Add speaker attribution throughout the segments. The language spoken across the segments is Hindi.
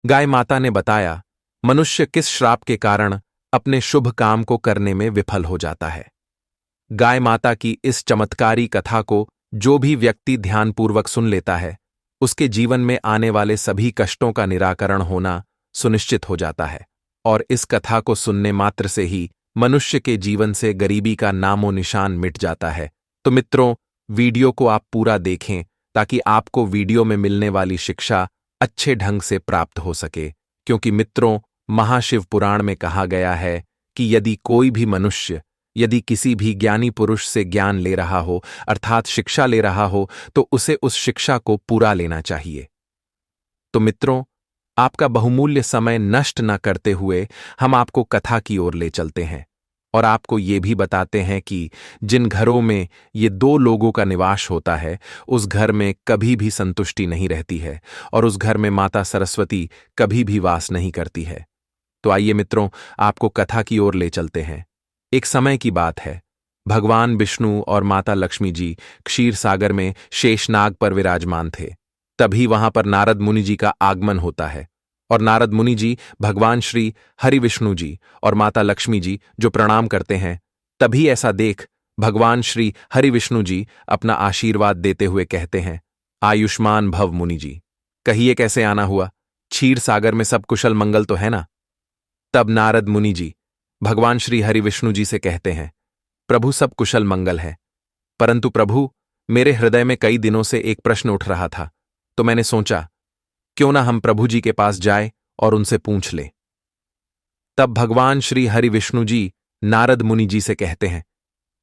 Speaker 1: गाय माता ने बताया, मनुष्य किस श्राप के कारण अपने शुभ काम को करने में विफल हो जाता है। गाय माता की इस चमत्कारी कथा को जो भी व्यक्ति ध्यानपूर्वक सुन लेता है, उसके जीवन में आने वाले सभी कष्टों का निराकरण होना सुनिश्चित हो जाता है। और इस कथा को सुनने मात्र से ही मनुष्य के जीवन से गरीबी का नामो निशान मिट जाता है। तो मित्रों, वीडियो को आप पूरा देखें ताकि आपको वीडियो में मिलने वाली शिक्षा अच्छे ढंग से प्राप्त हो सके। क्योंकि मित्रों, महाशिव पुराण में कहा गया है कि यदि कोई भी मनुष्य यदि किसी भी ज्ञानी पुरुष से ज्ञान ले रहा हो, अर्थात शिक्षा ले रहा हो, तो उसे उस शिक्षा को पूरा लेना चाहिए। तो मित्रों, आपका बहुमूल्य समय नष्ट न करते हुए हम आपको कथा की ओर ले चलते हैं और आपको ये भी बताते हैं कि जिन घरों में ये दो लोगों का निवास होता है, उस घर में कभी भी संतुष्टि नहीं रहती है और उस घर में माता सरस्वती कभी भी वास नहीं करती है। तो आइए मित्रों, आपको कथा की ओर ले चलते हैं। एक समय की बात है, भगवान विष्णु और माता लक्ष्मी जी क्षीर सागर में शेषनाग पर विराजमान थे। तभी वहां पर नारद मुनि जी का आगमन होता है और नारद मुनि जी भगवान श्री हरि विष्णु जी और माता लक्ष्मी जी जो प्रणाम करते हैं, तभी ऐसा देख भगवान श्री हरि विष्णु जी अपना आशीर्वाद देते हुए कहते हैं, आयुष्मान भव मुनि जी। कहिए कैसे आना हुआ? क्षीर सागर में सब कुशल मंगल तो है ना? तब नारद मुनि जी भगवान श्री हरि विष्णु जी से कहते हैं, प्रभु सब कुशल मंगल है, परंतु प्रभु मेरे हृदय में कई दिनों से एक प्रश्न उठ रहा था, तो मैंने सोचा क्यों ना हम प्रभु जी के पास जाए और उनसे पूछ ले। तब भगवान श्री हरि विष्णु जी नारद मुनि जी से कहते हैं,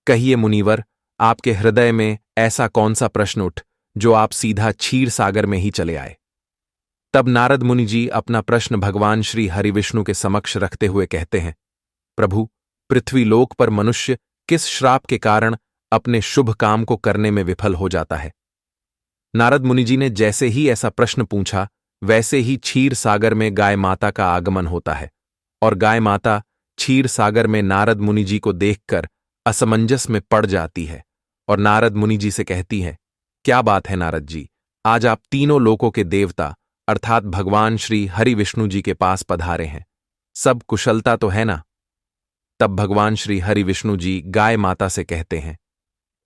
Speaker 1: कहिए मुनिवर, आपके हृदय में ऐसा कौन सा प्रश्न उठ जो आप सीधा क्षीर सागर में ही चले आए। तब नारद मुनि जी अपना प्रश्न भगवान श्री हरि विष्णु के समक्ष रखते हुए कहते हैं, प्रभु पृथ्वीलोक पर मनुष्य किस श्राप के कारण अपने शुभ काम को करने में विफल हो जाता है। नारद मुनि जी ने जैसे ही ऐसा प्रश्न पूछा, वैसे ही क्षीर सागर में गाय माता का आगमन होता है और गाय माता क्षीर सागर में नारद मुनि जी को देखकर असमंजस में पड़ जाती है और नारद मुनि जी से कहती है, क्या बात है नारद जी, आज आप तीनों लोकों के देवता अर्थात भगवान श्री हरि विष्णु जी के पास पधारे हैं, सब कुशलता तो है ना? तब भगवान श्री हरि विष्णु जी गाय माता से कहते हैं,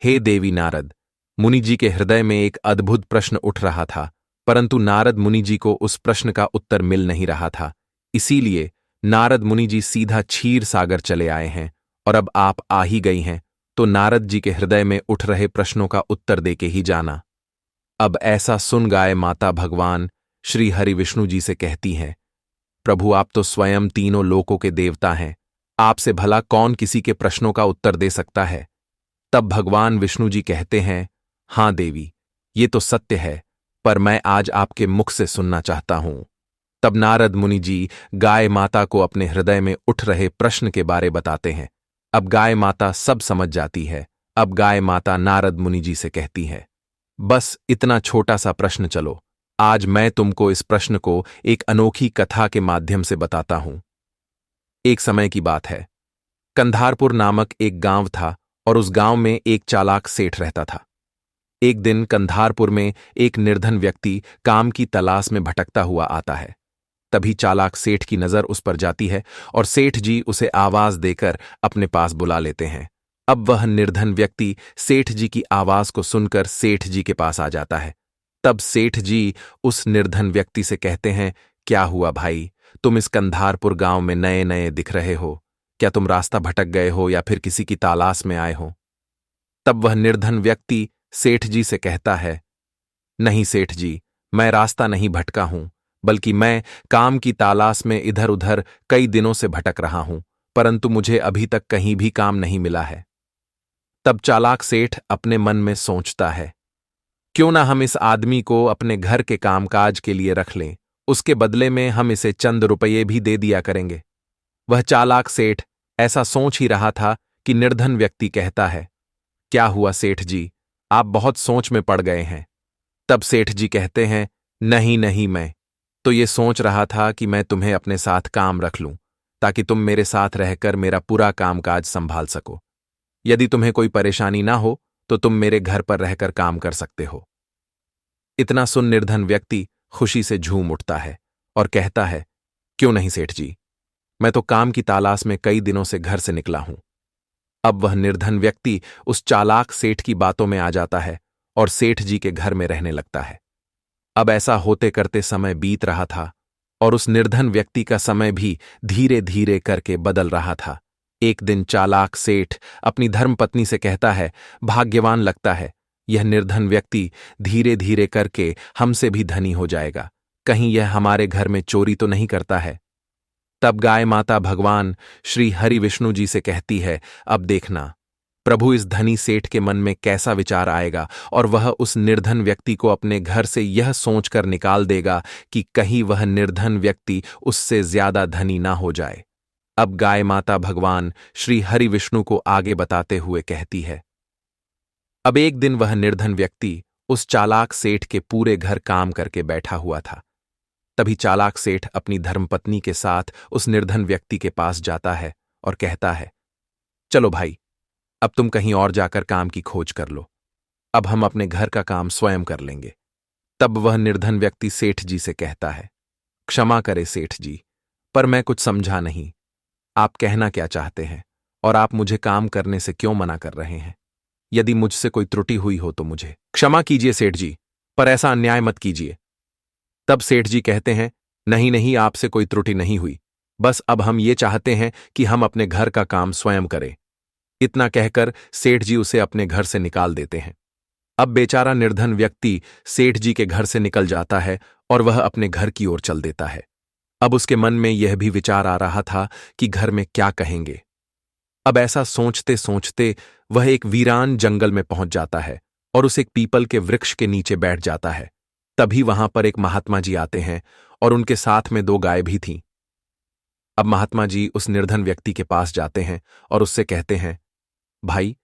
Speaker 1: हे देवी नारद, मुनि जी के हृदय में एक अद्भुत प्रश्न उठ रहा था, परंतु नारद मुनि जी को उस प्रश्न का उत्तर मिल नहीं रहा था। इसीलिए नारद मुनि जी सीधा क्षीर सागर चले आए हैं और अब आप आ ही गई हैं, तो नारद जी के हृदय में उठ रहे प्रश्नों का उत्तर देके ही जाना। अब ऐसा सुन गाय माता भगवान श्री हरि विष्णु जी से कहती हैं, प्रभु आप तो स्वयं तीनों लोकों के देवता हैं, आपसे भला कौन किसी के प्रश्नों का उत्तर दे सकता है। तब भगवान विष्णु जी कहते हैं, हां देवी, ये तो सत्य है, पर मैं आज आपके मुख से सुनना चाहता हूं। तब नारद मुनि जी गाय माता को अपने हृदय में उठ रहे प्रश्न के बारे बताते हैं। अब गाय माता सब समझ जाती है। अब गाय माता नारद मुनि जी से कहती है, बस इतना छोटा सा प्रश्न चलो, आज मैं तुमको इस प्रश्न को एक अनोखी कथा के माध्यम से बताता हूं। एक समय की बात है, कंधारपुर नामक एक गांव था और उस गांव में एक चालाक सेठ रहता था। एक दिन कंधारपुर में एक निर्धन व्यक्ति काम की तलाश में भटकता हुआ आता है। तभी चालाक सेठ की नजर उस पर जाती है और सेठ जी उसे आवाज देकर अपने पास बुला लेते हैं। अब वह निर्धन व्यक्ति सेठ जी की आवाज को सुनकर सेठ जी के पास आ जाता है। तब सेठ जी उस निर्धन व्यक्ति से कहते हैं, क्या हुआ भाई, तुम इस कंधारपुर गांव में नए नए दिख रहे हो, क्या तुम रास्ता भटक गए हो या फिर किसी की तलाश में आए हो। तब वह निर्धन व्यक्ति सेठ जी से कहता है, नहीं सेठ जी, मैं रास्ता नहीं भटका हूं, बल्कि मैं काम की तलाश में इधर उधर कई दिनों से भटक रहा हूं, परंतु मुझे अभी तक कहीं भी काम नहीं मिला है। तब चालाक सेठ अपने मन में सोचता है, क्यों ना हम इस आदमी को अपने घर के कामकाज के लिए रख लें, उसके बदले में हम इसे चंद रुपये भी दे दिया करेंगे। वह चालाक सेठ ऐसा सोच ही रहा था कि निर्धन व्यक्ति कहता है, क्या हुआ सेठ जी, आप बहुत सोच में पड़ गए हैं। तब सेठ जी कहते हैं, नहीं नहीं, मैं तो ये सोच रहा था कि मैं तुम्हें अपने साथ काम रख लूं, ताकि तुम मेरे साथ रहकर मेरा पूरा कामकाज संभाल सको। यदि तुम्हें कोई परेशानी ना हो तो तुम मेरे घर पर रहकर काम कर सकते हो। इतना सुन निर्धन व्यक्ति खुशी से झूम उठता है और कहता है, क्यों नहीं सेठ जी, मैं तो काम की तलाश में कई दिनों से घर से निकला हूं। अब वह निर्धन व्यक्ति उस चालाक सेठ की बातों में आ जाता है और सेठ जी के घर में रहने लगता है। अब ऐसा होते करते समय बीत रहा था और उस निर्धन व्यक्ति का समय भी धीरे धीरे करके बदल रहा था। एक दिन चालाक सेठ अपनी धर्मपत्नी से कहता है, भाग्यवान लगता है, यह निर्धन व्यक्ति धीरे धीरे करके हमसे भी धनी हो जाएगा, कहीं यह हमारे घर में चोरी तो नहीं करता है। तब गाय माता भगवान श्री हरि विष्णु जी से कहती है, अब देखना प्रभु इस धनी सेठ के मन में कैसा विचार आएगा और वह उस निर्धन व्यक्ति को अपने घर से यह सोचकर निकाल देगा कि कहीं वह निर्धन व्यक्ति उससे ज्यादा धनी ना हो जाए। अब गाय माता भगवान श्री हरि विष्णु को आगे बताते हुए कहती है, अब एक दिन वह निर्धन व्यक्ति उस चालाक सेठ के पूरे घर काम करके बैठा हुआ था। तभी चालाक सेठ अपनी धर्मपत्नी के साथ उस निर्धन व्यक्ति के पास जाता है और कहता है, चलो भाई, अब तुम कहीं और जाकर काम की खोज कर लो, अब हम अपने घर का काम स्वयं कर लेंगे। तब वह निर्धन व्यक्ति सेठ जी से कहता है, क्षमा करे सेठ जी, पर मैं कुछ समझा नहीं, आप कहना क्या चाहते हैं और आप मुझे काम करने से क्यों मना कर रहे हैं? यदि मुझसे कोई त्रुटि हुई हो तो मुझे क्षमा कीजिए सेठ जी, पर ऐसा अन्याय मत कीजिए। तब सेठ जी कहते हैं, नहीं नहीं, आपसे कोई त्रुटि नहीं हुई, बस अब हम ये चाहते हैं कि हम अपने घर का काम स्वयं करें। इतना कहकर सेठ जी उसे अपने घर से निकाल देते हैं। अब बेचारा निर्धन व्यक्ति सेठ जी के घर से निकल जाता है और वह अपने घर की ओर चल देता है। अब उसके मन में यह भी विचार आ रहा था कि घर में क्या कहेंगे। अब ऐसा सोचते सोचते वह एक वीरान जंगल में पहुंच जाता है और उस एक पीपल के वृक्ष के नीचे बैठ जाता है। तभी वहां पर एक महात्मा जी आते हैं और उनके साथ में 2 गाय भी थीं। अब महात्मा जी उस निर्धन व्यक्ति के पास जाते हैं और उससे कहते हैं, भाई,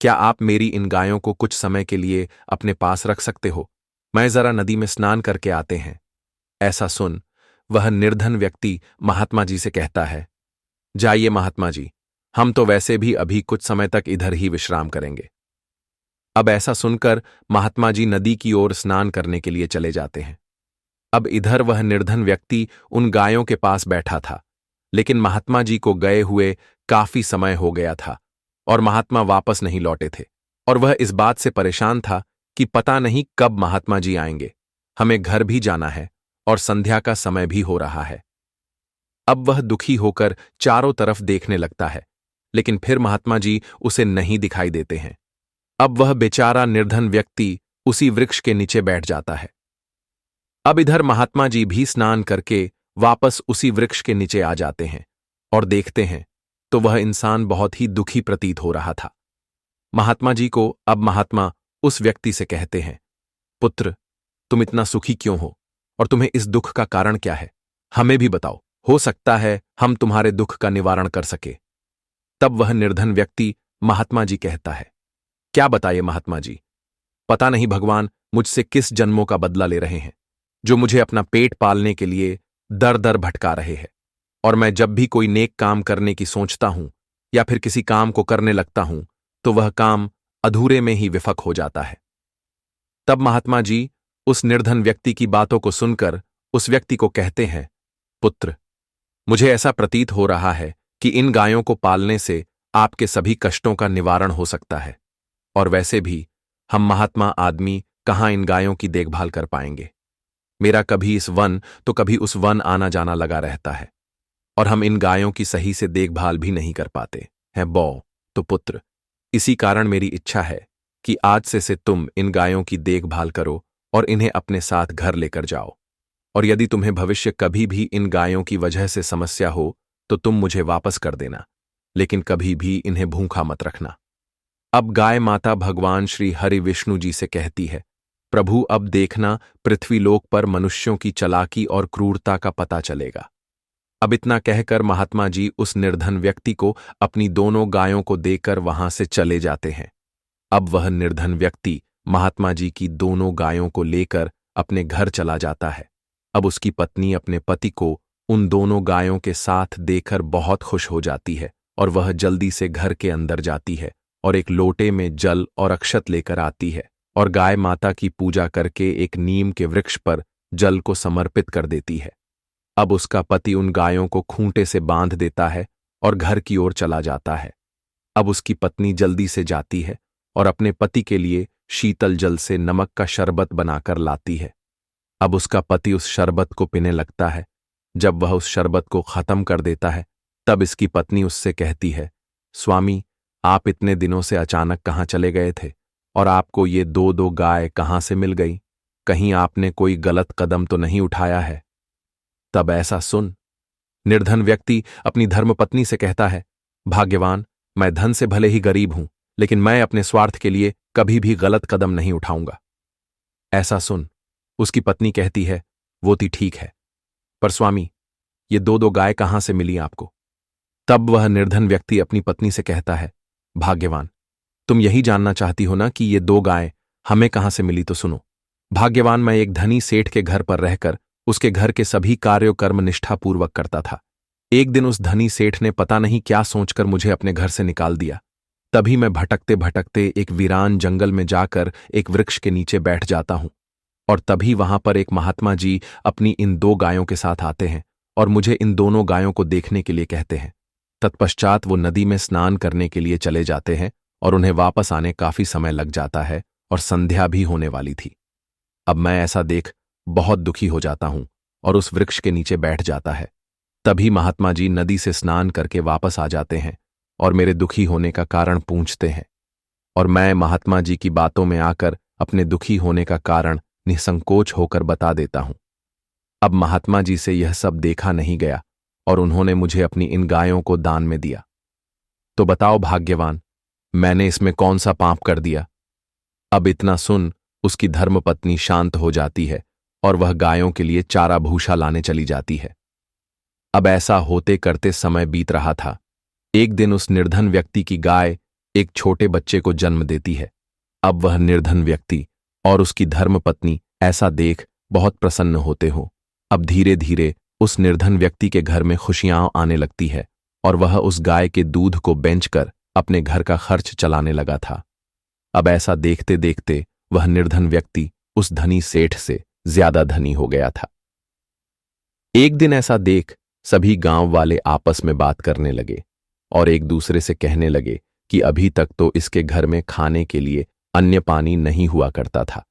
Speaker 1: क्या आप मेरी इन गायों को कुछ समय के लिए अपने पास रख सकते हो? मैं जरा नदी में स्नान करके आते हैं। ऐसा सुन वह निर्धन व्यक्ति महात्मा जी से कहता है, जाइए महात्मा जी, हम तो वैसे भी अभी कुछ समय तक इधर ही विश्राम करेंगे। अब ऐसा सुनकर महात्मा जी नदी की ओर स्नान करने के लिए चले जाते हैं। अब इधर वह निर्धन व्यक्ति उन गायों के पास बैठा था, लेकिन महात्मा जी को गए हुए काफी समय हो गया था और महात्मा वापस नहीं लौटे थे और वह इस बात से परेशान था कि पता नहीं कब महात्मा जी आएंगे, हमें घर भी जाना है और संध्या का समय भी हो रहा है। अब वह दुखी होकर चारों तरफ देखने लगता है, लेकिन फिर महात्मा जी उसे नहीं दिखाई देते हैं। अब वह बेचारा निर्धन व्यक्ति उसी वृक्ष के नीचे बैठ जाता है। अब इधर महात्मा जी भी स्नान करके वापस उसी वृक्ष के नीचे आ जाते हैं और देखते हैं तो वह इंसान बहुत ही दुखी प्रतीत हो रहा था। महात्मा जी को अब महात्मा उस व्यक्ति से कहते हैं, पुत्र, तुम इतना सुखी क्यों हो और तुम्हें इस दुख का कारण क्या है? हमें भी बताओ, हो सकता है हम तुम्हारे दुख का निवारण कर सके। तब वह निर्धन व्यक्ति महात्मा जी कहता है, क्या बताइए महात्मा जी, पता नहीं भगवान मुझसे किस जन्मों का बदला ले रहे हैं, जो मुझे अपना पेट पालने के लिए दर दर भटका रहे हैं, और मैं जब भी कोई नेक काम करने की सोचता हूं या फिर किसी काम को करने लगता हूं तो वह काम अधूरे में ही विफल हो जाता है। तब महात्मा जी उस निर्धन व्यक्ति की बातों को सुनकर उस व्यक्ति को कहते हैं, पुत्र, मुझे ऐसा प्रतीत हो रहा है कि इन गायों को पालने से आपके सभी कष्टों का निवारण हो सकता है, और वैसे भी हम महात्मा आदमी कहाँ इन गायों की देखभाल कर पाएंगे। मेरा कभी इस वन तो कभी उस वन आना जाना लगा रहता है और हम इन गायों की सही से देखभाल भी नहीं कर पाते हैं। तो पुत्र, इसी कारण मेरी इच्छा है कि आज से तुम इन गायों की देखभाल करो और इन्हें अपने साथ घर लेकर जाओ, और यदि तुम्हें भविष्य कभी भी इन गायों की वजह से समस्या हो तो तुम मुझे वापस कर देना, लेकिन कभी भी इन्हें भूखा मत रखना। अब गाय माता भगवान श्री हरि विष्णु जी से कहती है, प्रभु, अब देखना पृथ्वीलोक पर मनुष्यों की चालाकी और क्रूरता का पता चलेगा। अब इतना कहकर महात्मा जी उस निर्धन व्यक्ति को अपनी दोनों गायों को देकर वहां से चले जाते हैं। अब वह निर्धन व्यक्ति महात्मा जी की दोनों गायों को लेकर अपने घर चला जाता है। अब उसकी पत्नी अपने पति को उन दोनों गायों के साथ देखकर बहुत खुश हो जाती है और वह जल्दी से घर के अंदर जाती है और एक लोटे में जल और अक्षत लेकर आती है और गाय माता की पूजा करके एक नीम के वृक्ष पर जल को समर्पित कर देती है। अब उसका पति उन गायों को खूंटे से बांध देता है और घर की ओर चला जाता है। अब उसकी पत्नी जल्दी से जाती है और अपने पति के लिए शीतल जल से नमक का शरबत बनाकर लाती है। अब उसका पति उस शरबत को पीने लगता है। जब वह उस शरबत को खत्म कर देता है, तब इसकी पत्नी उससे कहती है, स्वामी, आप इतने दिनों से अचानक कहाँ चले गए थे और आपको ये दो दो गाय कहाँ से मिल गई? कहीं आपने कोई गलत कदम तो नहीं उठाया है? तब ऐसा सुन निर्धन व्यक्ति अपनी धर्मपत्नी से कहता है, भाग्यवान, मैं धन से भले ही गरीब हूं, लेकिन मैं अपने स्वार्थ के लिए कभी भी गलत कदम नहीं उठाऊंगा। ऐसा सुन उसकी पत्नी कहती है, वो तो ठीक है, पर स्वामी, ये दो दो गाय कहां से मिली आपको? तब वह निर्धन व्यक्ति अपनी पत्नी से कहता है, भाग्यवान, तुम यही जानना चाहती हो ना कि ये दो गाय हमें कहां से मिली? तो सुनो। भाग्यवान, मैं एक धनी सेठ के घर पर रहकर उसके घर के सभी कार्यों कर्म निष्ठापूर्वक करता था। एक दिन उस धनी सेठ ने पता नहीं क्या सोचकर मुझे अपने घर से निकाल दिया। तभी मैं भटकते भटकते एक वीरान जंगल में जाकर एक वृक्ष के नीचे बैठ जाता हूं, और तभी वहां पर एक महात्मा जी अपनी इन दो गायों के साथ आते हैं और मुझे इन दोनों गायों को देखने के लिए कहते हैं। तत्पश्चात वो नदी में स्नान करने के लिए चले जाते हैं और उन्हें वापस आने काफी समय लग जाता है और संध्या भी होने वाली थी। अब मैं ऐसा देख बहुत दुखी हो जाता हूं और उस वृक्ष के नीचे बैठ जाता है। तभी महात्मा जी नदी से स्नान करके वापस आ जाते हैं और मेरे दुखी होने का कारण पूछते हैं, और मैं महात्मा जी की बातों में आकर अपने दुखी होने का कारण निसंकोच होकर बता देता हूं। अब महात्मा जी से यह सब देखा नहीं गया और उन्होंने मुझे अपनी इन गायों को दान में दिया। तो बताओ भाग्यवान, मैंने इसमें कौन सा पाप कर दिया? अब इतना सुन उसकी धर्मपत्नी शांत हो जाती है और वह गायों के लिए चारा भूसा लाने चली जाती है। अब ऐसा होते करते समय बीत रहा था। एक दिन उस निर्धन व्यक्ति की गाय एक छोटे बच्चे को जन्म देती है। अब वह निर्धन व्यक्ति और उसकी धर्मपत्नी ऐसा देख बहुत प्रसन्न होते हो। अब धीरे धीरे उस निर्धन व्यक्ति के घर में खुशियां आने लगती है और वह उस गाय के दूध को बेचकर अपने घर का खर्च चलाने लगा था। अब ऐसा देखते देखते वह निर्धन व्यक्ति उस धनी सेठ से ज्यादा धनी हो गया था। एक दिन ऐसा देख सभी गांव वाले आपस में बात करने लगे और एक दूसरे से कहने लगे कि अभी तक तो इसके घर में खाने के लिए अन्न पानी नहीं हुआ करता था,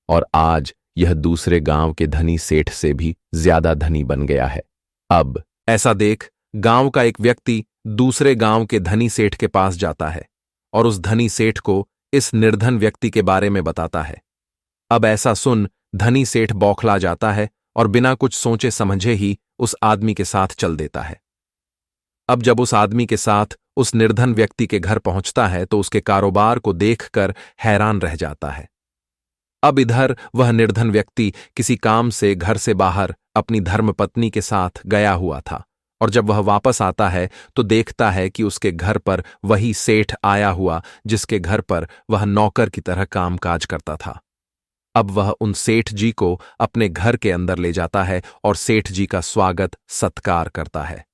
Speaker 1: और आज यह दूसरे गांव के धनी सेठ से भी ज्यादा धनी बन गया है। अब ऐसा देख गांव का एक व्यक्ति दूसरे गांव के धनी सेठ के पास जाता है और उस धनी सेठ को इस निर्धन व्यक्ति के बारे में बताता है। अब ऐसा सुन धनी सेठ बौखला जाता है और बिना कुछ सोचे समझे ही उस आदमी के साथ चल देता है। अब जब उस आदमी के साथ उस निर्धन व्यक्ति के घर पहुंचता है तो उसके कारोबार को देखकर हैरान रह जाता है। अब इधर वह निर्धन व्यक्ति किसी काम से घर से बाहर अपनी धर्मपत्नी के साथ गया हुआ था, और जब वह वापस आता है तो देखता है कि उसके घर पर वही सेठ आया हुआ जिसके घर पर वह नौकर की तरह कामकाज करता था। अब वह उन सेठ जी को अपने घर के अंदर ले जाता है और सेठ जी का स्वागत सत्कार करता है।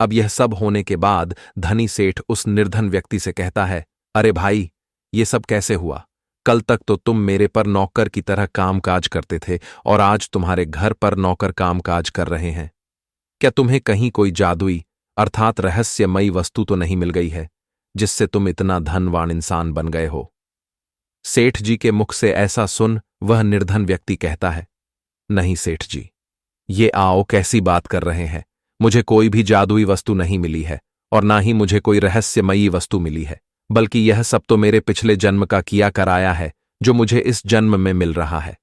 Speaker 1: अब यह सब होने के बाद धनी सेठ उस निर्धन व्यक्ति से कहता है, अरे भाई, ये सब कैसे हुआ? कल तक तो तुम मेरे पर नौकर की तरह कामकाज करते थे और आज तुम्हारे घर पर नौकर कामकाज कर रहे हैं। क्या तुम्हें कहीं कोई जादुई अर्थात रहस्यमयी वस्तु तो नहीं मिल गई है जिससे तुम इतना धनवान इंसान बन गए हो? सेठ जी के मुख से ऐसा सुन वह निर्धन व्यक्ति कहता है, नहीं सेठ जी, ये आओ कैसी बात कर रहे हैं? मुझे कोई भी जादुई वस्तु नहीं मिली है और ना ही मुझे कोई रहस्यमयी वस्तु मिली है, बल्कि यह सब तो मेरे पिछले जन्म का किया कराया है जो मुझे इस जन्म में मिल रहा है।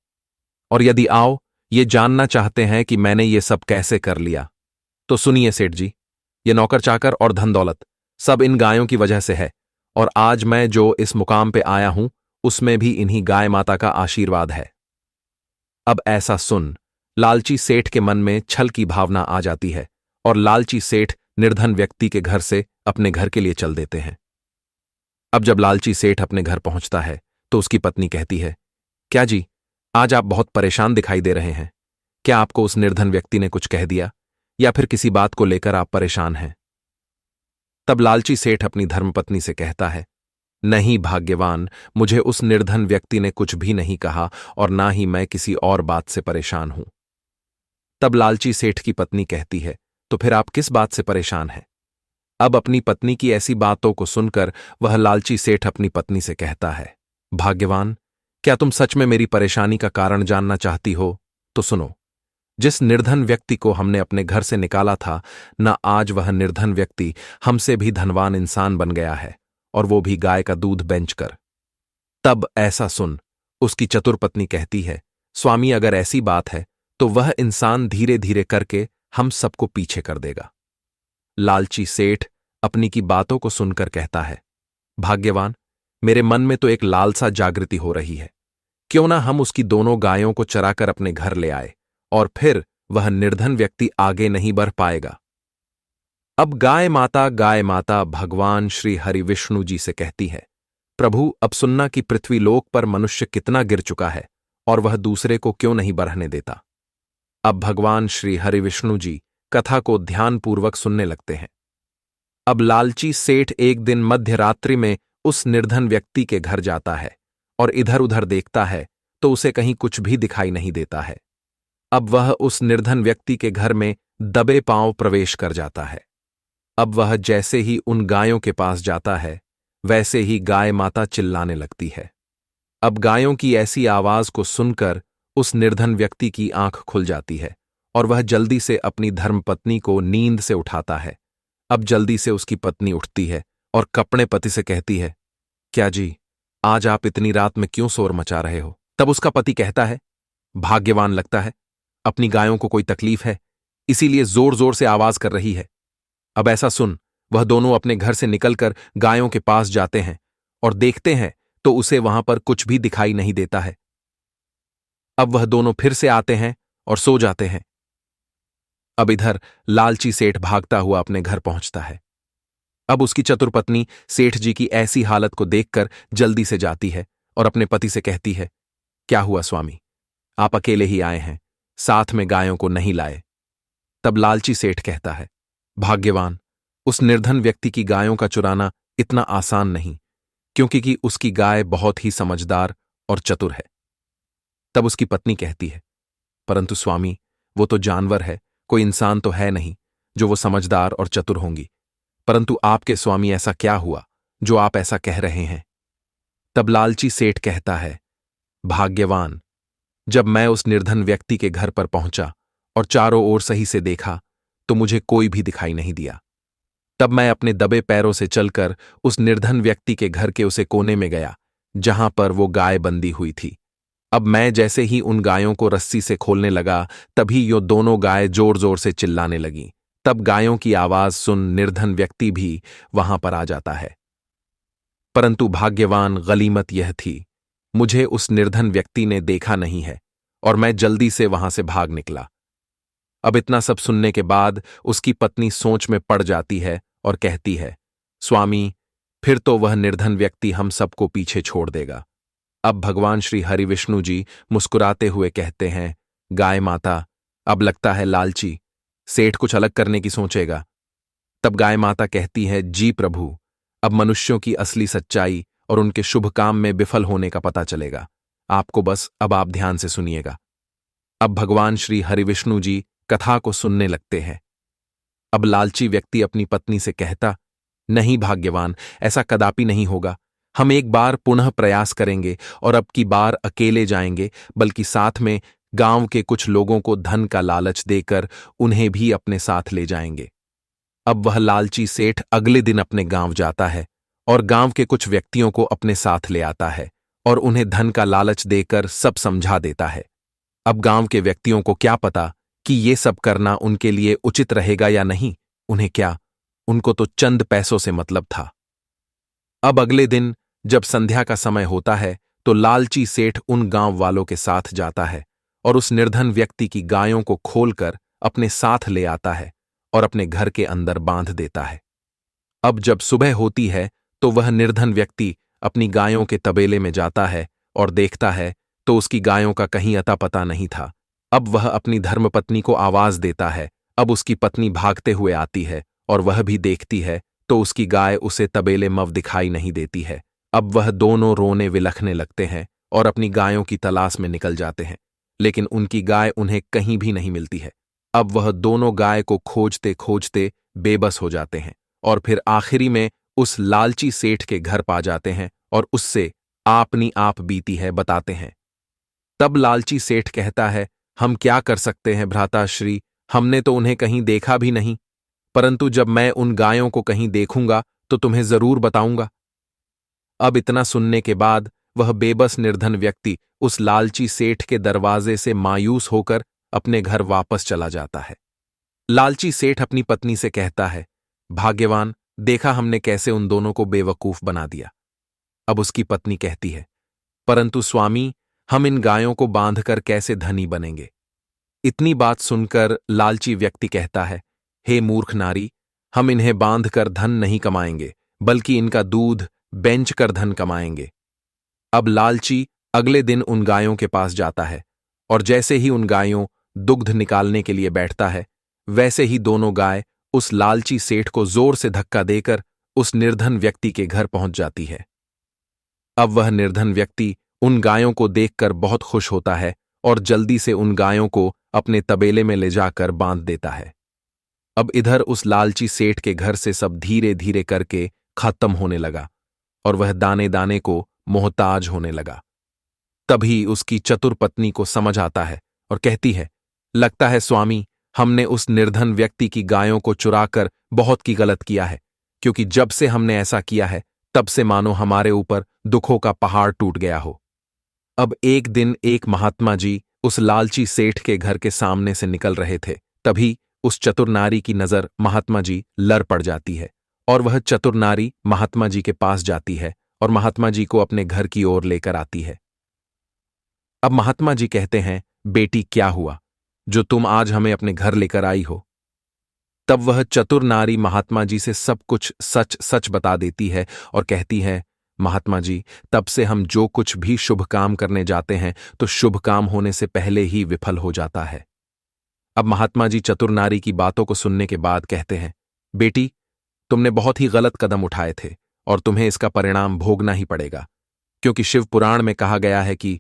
Speaker 1: और यदि आओ ये जानना चाहते हैं कि मैंने ये सब कैसे कर लिया, तो सुनिए सेठ जी, ये नौकर चाकर और धन दौलत सब इन गायों की वजह से है, और आज मैं जो इस मुकाम पे आया हूं उसमें भी इन्हीं गाय माता का आशीर्वाद है। अब ऐसा सुन लालची सेठ के मन में छल की भावना आ जाती है और लालची सेठ निर्धन व्यक्ति के घर से अपने घर के लिए चल देते हैं। अब जब लालची सेठ अपने घर पहुंचता है तो उसकी पत्नी कहती है, क्या जी, आज आप बहुत परेशान दिखाई दे रहे हैं। क्या आपको उस निर्धन व्यक्ति ने कुछ कह दिया या फिर किसी बात को लेकर आप परेशान हैं? तब लालची सेठ अपनी धर्मपत्नी से कहता है, नहीं भाग्यवान, मुझे उस निर्धन व्यक्ति ने कुछ भी नहीं कहा और ना ही मैं किसी और बात से परेशान हूं। तब लालची सेठ की पत्नी कहती है, तो फिर आप किस बात से परेशान हैं? अब अपनी पत्नी की ऐसी बातों को सुनकर वह लालची सेठ अपनी पत्नी से कहता है, भाग्यवान, क्या तुम सच में मेरी परेशानी का कारण जानना चाहती हो? तो सुनो। जिस निर्धन व्यक्ति को हमने अपने घर से निकाला था, न आज वह निर्धन व्यक्ति हमसे भी धनवान इंसान बन गया है, और वो भी गाय का दूध बेचकर। तब ऐसा सुन उसकी चतुर पत्नी कहती है, स्वामी, अगर ऐसी बात है तो वह इंसान धीरे धीरे करके हम सबको पीछे कर देगा। लालची सेठ अपनी की बातों को सुनकर कहता है, भाग्यवान, मेरे मन में तो एक लालसा जागृति हो रही है। क्यों ना हम उसकी दोनों गायों को चराकर अपने घर ले आए, और फिर वह निर्धन व्यक्ति आगे नहीं बढ़ पाएगा। अब गाय माता भगवान श्री हरि विष्णु जी से कहती है, प्रभु, अब सुनना कि पृथ्वी लोक पर मनुष्य कितना गिर चुका है और वह दूसरे को क्यों नहीं बढ़ने देता। अब भगवान श्री हरि विष्णु जी कथा को ध्यानपूर्वक सुनने लगते हैं। अब लालची सेठ एक दिन मध्य रात्रि में उस निर्धन व्यक्ति के घर जाता है और इधर उधर देखता है तो उसे कहीं कुछ भी दिखाई नहीं देता है। अब वह उस निर्धन व्यक्ति के घर में दबे पांव प्रवेश कर जाता है। अब वह जैसे ही उन गायों के पास जाता है, वैसे ही गाय माता चिल्लाने लगती है। अब गायों की ऐसी आवाज को सुनकर उस निर्धन व्यक्ति की आंख खुल जाती है और वह जल्दी से अपनी धर्मपत्नी को नींद से उठाता है। अब जल्दी से उसकी पत्नी उठती है और कपड़े पति से कहती है, क्या जी, आज आप इतनी रात में क्यों शोर मचा रहे हो? तब उसका पति कहता है, भाग्यवान लगता है, अपनी गायों को कोई तकलीफ है, इसीलिए जोर जोर से आवाज कर रही है। अब ऐसा सुन, वह दोनों अपने घर से निकलकर गायों के पास जाते हैं और देखते हैं तो उसे वहां पर कुछ भी दिखाई नहीं देता है। अब वह दोनों फिर से आते हैं और सो जाते हैं। अब इधर लालची सेठ भागता हुआ अपने घर पहुंचता है। अब उसकी चतुर पत्नी सेठ जी की ऐसी हालत को देखकर जल्दी से जाती है और अपने पति से कहती है, क्या हुआ स्वामी, आप अकेले ही आए हैं, साथ में गायों को नहीं लाए? तब लालची सेठ कहता है, भाग्यवान, उस निर्धन व्यक्ति की गायों का चुराना इतना आसान नहीं, क्योंकि उसकी गाय बहुत ही समझदार और चतुर है। तब उसकी पत्नी कहती है, परंतु स्वामी, वो तो जानवर है, कोई इंसान तो है नहीं जो वो समझदार और चतुर होंगी। परंतु आपके स्वामी, ऐसा क्या हुआ जो आप ऐसा कह रहे हैं? तब लालची सेठ कहता है, भाग्यवान, जब मैं उस निर्धन व्यक्ति के घर पर पहुंचा और चारों ओर सही से देखा तो मुझे कोई भी दिखाई नहीं दिया। तब मैं अपने दबे पैरों से चलकर उस निर्धन व्यक्ति के घर के उसे कोने में गया जहां पर वो गाय बंधी हुई थी। अब मैं जैसे ही उन गायों को रस्सी से खोलने लगा, तभी यो दोनों गाय जोर जोर से चिल्लाने लगीं। तब गायों की आवाज सुन निर्धन व्यक्ति भी वहां पर आ जाता है। परंतु भाग्यवान, गलीमत यह थी, मुझे उस निर्धन व्यक्ति ने देखा नहीं है और मैं जल्दी से वहां से भाग निकला। अब इतना सब सुनने के बाद उसकी पत्नी सोच में पड़ जाती है और कहती है, स्वामी, फिर तो वह निर्धन व्यक्ति हम सबको पीछे छोड़ देगा। अब भगवान श्री हरि विष्णु जी मुस्कुराते हुए कहते हैं, गाय माता, अब लगता है लालची सेठ कुछ अलग करने की सोचेगा। तब गाय माता कहती है, जी प्रभु, अब मनुष्यों की असली सच्चाई और उनके शुभ काम में विफल होने का पता चलेगा। आपको बस अब आप ध्यान से सुनिएगा। अब भगवान श्री हरि विष्णु जी कथा को सुनने लगते हैं। अब लालची व्यक्ति अपनी पत्नी से कहता, नहीं भाग्यवान, ऐसा कदापि नहीं होगा। हम एक बार पुनः प्रयास करेंगे और अब की बार अकेले जाएंगे, बल्कि साथ में गांव के कुछ लोगों को धन का लालच देकर उन्हें भी अपने साथ ले जाएंगे। अब वह लालची सेठ अगले दिन अपने गांव जाता है और गांव के कुछ व्यक्तियों को अपने साथ ले आता है और उन्हें धन का लालच देकर सब समझा देता है। अब गांव के व्यक्तियों को क्या पता कि ये सब करना उनके लिए उचित रहेगा या नहीं। उन्हें क्या, उनको तो चंद पैसों से मतलब था। अब अगले दिन जब संध्या का समय होता है तो लालची सेठ उन गांव वालों के साथ जाता है और उस निर्धन व्यक्ति की गायों को खोलकर अपने साथ ले आता है और अपने घर के अंदर बांध देता है। अब जब सुबह होती है तो वह निर्धन व्यक्ति अपनी गायों के तबेले में जाता है और देखता है तो उसकी गायों का कहीं अता पता नहीं था। अब वह अपनी धर्मपत्नी को आवाज देता है। अब उसकी पत्नी भागते हुए आती है और वह भी देखती है तो उसकी गाय उसे तबेले में दिखाई नहीं देती है। अब वह दोनों रोने विलखने लगते हैं और अपनी गायों की तलाश में निकल जाते हैं, लेकिन उनकी गाय उन्हें कहीं भी नहीं मिलती है। अब वह दोनों गाय को खोजते खोजते बेबस हो जाते हैं और फिर आखिरी में उस लालची सेठ के घर पा जाते हैं और उससे आपनी आप बीती है बताते हैं। तब लालची सेठ कहता है, हम क्या कर सकते हैं भ्राताश्री, हमने तो उन्हें कहीं देखा भी नहीं, परंतु जब मैं उन गायों को कहीं देखूंगा तो तुम्हें जरूर बताऊंगा। अब इतना सुनने के बाद वह बेबस निर्धन व्यक्ति उस लालची सेठ के दरवाजे से मायूस होकर अपने घर वापस चला जाता है। लालची सेठ अपनी पत्नी से कहता है, भाग्यवान, देखा हमने कैसे उन दोनों को बेवकूफ बना दिया। अब उसकी पत्नी कहती है, परंतु स्वामी, हम इन गायों को बांधकर कैसे धनी बनेंगे। इतनी बात सुनकर लालची व्यक्ति कहता है, हे मूर्ख नारी, हम इन्हें बांधकर धन नहीं कमाएंगे, बल्कि इनका दूध बेच कर धन कमाएंगे। अब लालची अगले दिन उन गायों के पास जाता है और जैसे ही उन गायों दुग्ध निकालने के लिए बैठता है, वैसे ही दोनों गाय उस लालची सेठ को जोर से धक्का देकर उस निर्धन व्यक्ति के घर पहुंच जाती है। अब वह निर्धन व्यक्ति उन गायों को देखकर बहुत खुश होता है और जल्दी से उन गायों को अपने तबेले में ले जाकर बांध देता है। अब इधर उस लालची सेठ के घर से सब धीरे धीरे करके खत्म होने लगा और वह दाने दाने को मोहताज होने लगा। तभी उसकी चतुर पत्नी को समझ आता है और कहती है, लगता है स्वामी, हमने उस निर्धन व्यक्ति की गायों को चुराकर बहुत की गलत किया है, क्योंकि जब से हमने ऐसा किया है तब से मानो हमारे ऊपर दुखों का पहाड़ टूट गया हो। अब एक दिन एक महात्मा जी उस लालची सेठ के घर के सामने से निकल रहे थे। तभी उस चतुर नारी की नजर महात्मा जी लर पड़ जाती है और वह चतुर नारी महात्मा जी के पास जाती है और महात्मा जी को अपने घर की ओर लेकर आती है। अब महात्मा जी कहते हैं, बेटी, क्या हुआ जो तुम आज हमें अपने घर लेकर आई हो। तब वह चतुर नारी महात्मा जी से सब कुछ सच सच बता देती है और कहती है, महात्मा जी, तब से हम जो कुछ भी शुभ काम करने जाते हैं तो शुभ काम होने से पहले ही विफल हो जाता है। अब महात्मा जी चतुर नारी की बातों को सुनने के बाद कहते हैं, बेटी, तुमने बहुत ही गलत कदम उठाए थे और तुम्हें इसका परिणाम भोगना ही पड़ेगा, क्योंकि शिव पुराण में कहा गया है कि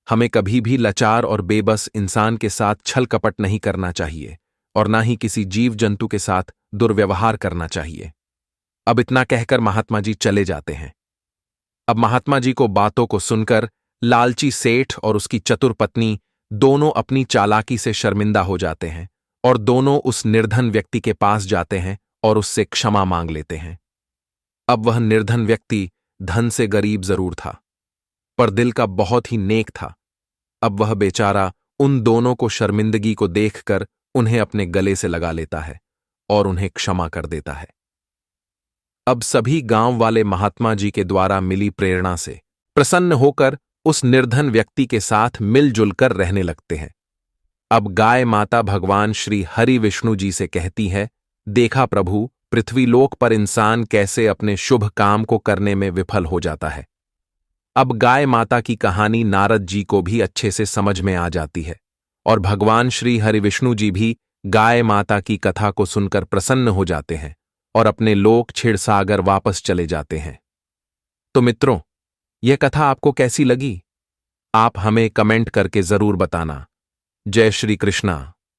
Speaker 1: हमें कभी भी लाचार और बेबस इंसान के साथ छल कपट नहीं करना चाहिए और ना ही किसी जीव जंतु के साथ दुर्व्यवहार करना चाहिए। अब इतना कहकर महात्मा जी चले जाते हैं। अब महात्मा जी को बातों को सुनकर लालची सेठ और उसकी चतुर पत्नी दोनों अपनी चालाकी से शर्मिंदा हो जाते हैं और दोनों उस निर्धन व्यक्ति के पास जाते हैं और उससे क्षमा मांग लेते हैं। अब वह निर्धन व्यक्ति धन से गरीब जरूर था, पर दिल का बहुत ही नेक था। अब वह बेचारा उन दोनों को शर्मिंदगी को देखकर उन्हें अपने गले से लगा लेता है और उन्हें क्षमा कर देता है। अब सभी गांव वाले महात्मा जी के द्वारा मिली प्रेरणा से प्रसन्न होकर उस निर्धन व्यक्ति के साथ मिलजुल कर रहने लगते हैं। अब गाय माता भगवान श्री हरि विष्णु जी से कहती है, देखा प्रभु, पृथ्वीलोक पर इंसान कैसे अपने शुभ काम को करने में विफल हो जाता है। अब गाय माता की कहानी नारद जी को भी अच्छे से समझ में आ जाती है और भगवान श्री हरि विष्णु जी भी गाय माता की कथा को सुनकर प्रसन्न हो जाते हैं और अपने लोक क्षीरसागर वापस चले जाते हैं। तो मित्रों, यह कथा आपको कैसी लगी? आप हमें कमेंट करके जरूर बताना। जय श्री कृष्णा।